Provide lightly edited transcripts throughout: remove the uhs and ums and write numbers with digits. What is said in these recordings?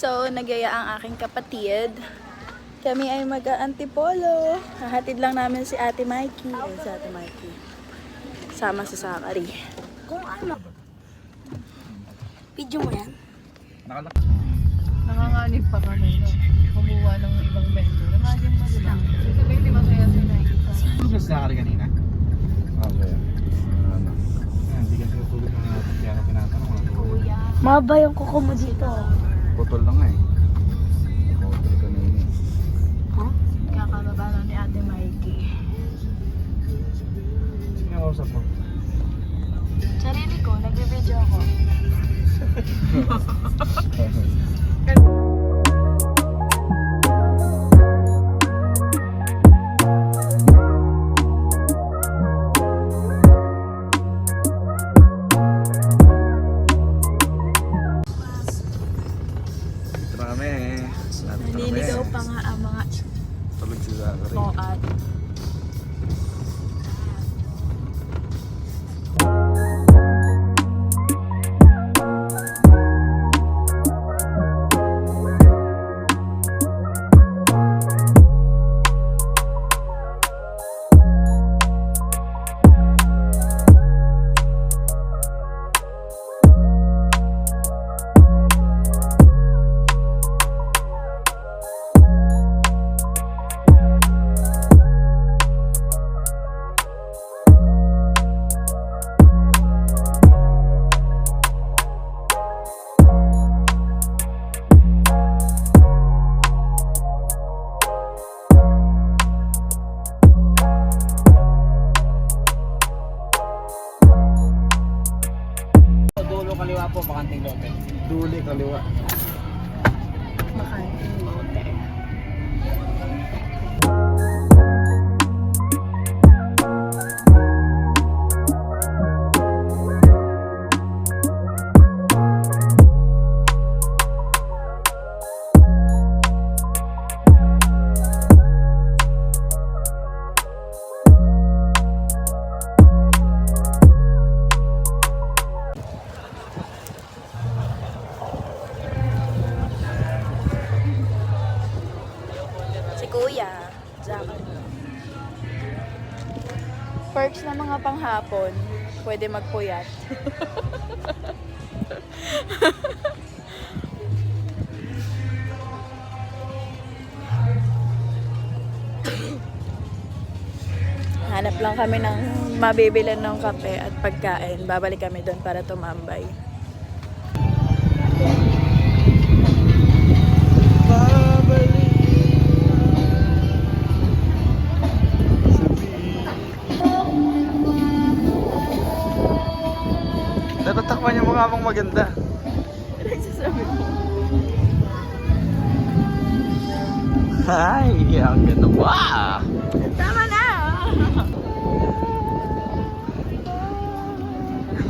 So, nagyaya ang aking kapatid. Kami ay mag-aantipolo. Hahatid lang namin si Ate Mikey. Ayan si Ate Mikey. Sama si Sakari. Kung ano. Video mo yan? Nanganganib pa kami, no? Kumuha ng ibang vendor. Imagine mo, diba? Sabi, di ba kaya sinakita? Tulog na sila kanina? Okay. Hindi kasi natulog na natin kaya na tinatanong. Maba yung kuko mo dito. Putol lang nga eh. Putol kanina eh. Huh? Kakababa lang ni Ate Mikey. Sino yung kausap mo? Sarili ko, nagbe-video ako. Nililigaw pa nga ang mga Tulog si Zachary. poat. Dulo kaliwa po, Bakanting Lote. Duli kaliwa. Bakanting Lote. Kuya, Zachary. Perks na mga panghapon, pwede magpuyat. Hanap lang kami ng mabibilan ng kape at pagkain. Babalik kami doon para tumambay. Natatakpan yung mukha mong maganda. Nagsasabi mo. Ay, ang ganda mo. Tama na!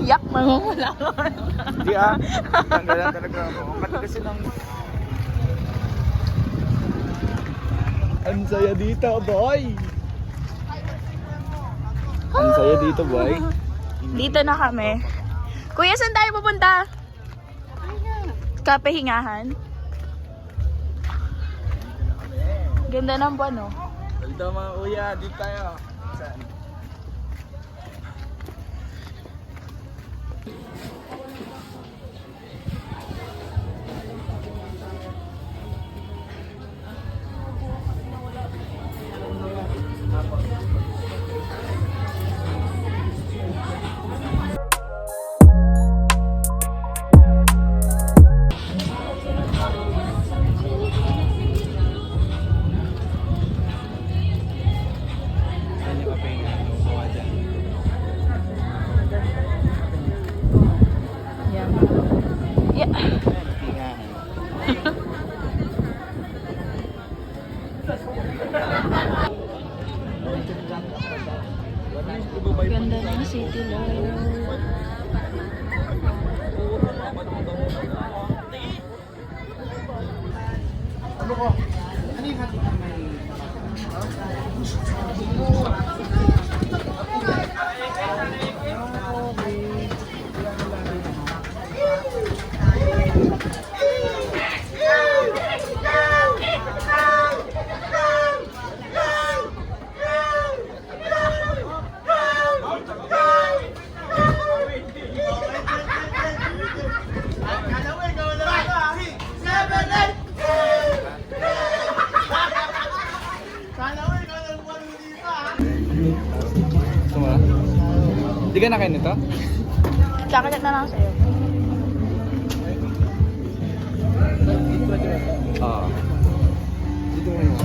Yak, mangungula ko. Hindi ah. Tanggalan talaga ako. Kat kasi ng... Ang saya dito, boy! Ang saya dito, boy. Dito na kami. Kuya, saan tayo pupunta? Kape Hingahan. Ganda ng buwan, no? Dito mga kuya, dito tayo. Saan? Ganda ng city light. Ano ko? Ano yung may... Bigyan na kayo nito? Chocolate na lang sa'yo. Oo. Dito mo yun.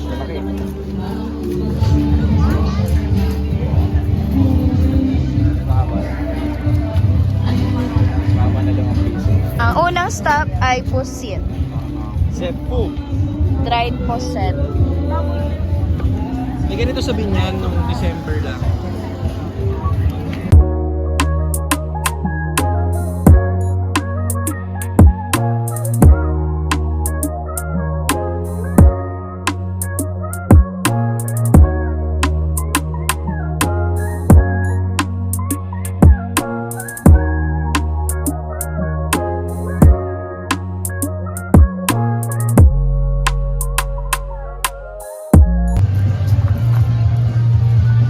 Malaki. Mahaba. Mahaba na lang ang piso. Ang unang stop ay pusit. Set po. Dried puset. May ganito sa Binyan nung December lang.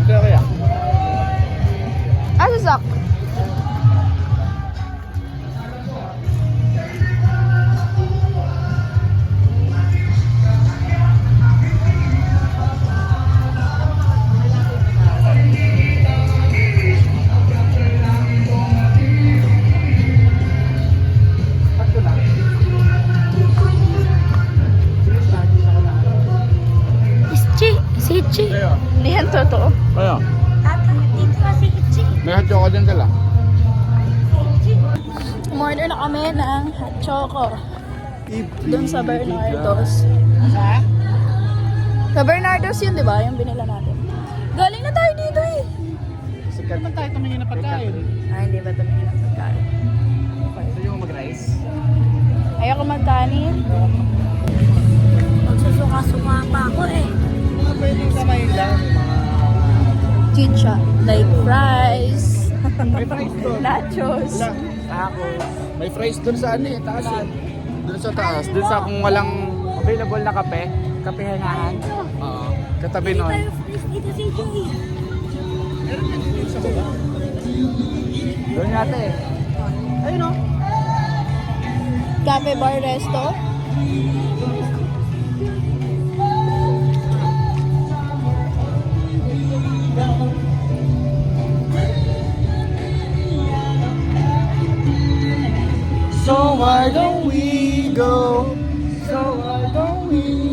Kaya? Ah, sasak. Si Ichi. Kaya? Hindi yan totoo. Kaya? Tata, dito na si Ichi. May hot chocolate din sila. Umorder na kami ng hot choco. Doon sa Bernardo's. Sa Bernardo's yun, di ba? Yung binila natin. Galing na tayo dito eh. Sikat naman tayo tumingin na pagkain. Ah, hindi ba tumingin ang pagkain? Gusto nyo mag-rice? Ayoko magkanin. Magsusuka-suka pa ako eh. Mga pwedeng samayin lang. Mga... Chicha. Like fries. May fries doon. Nachos. Wala. Tacos. May fries doon sa ano eh, taas eh. Doon sa taas. Doon sa kung walang available na kape. Kapehangahan. Oo. Katabi Hindi nun. tayo freeze dito si Joey. Doon yata eh. Ayun o. Cafe Bar Resto. So why don't we go? So why don't we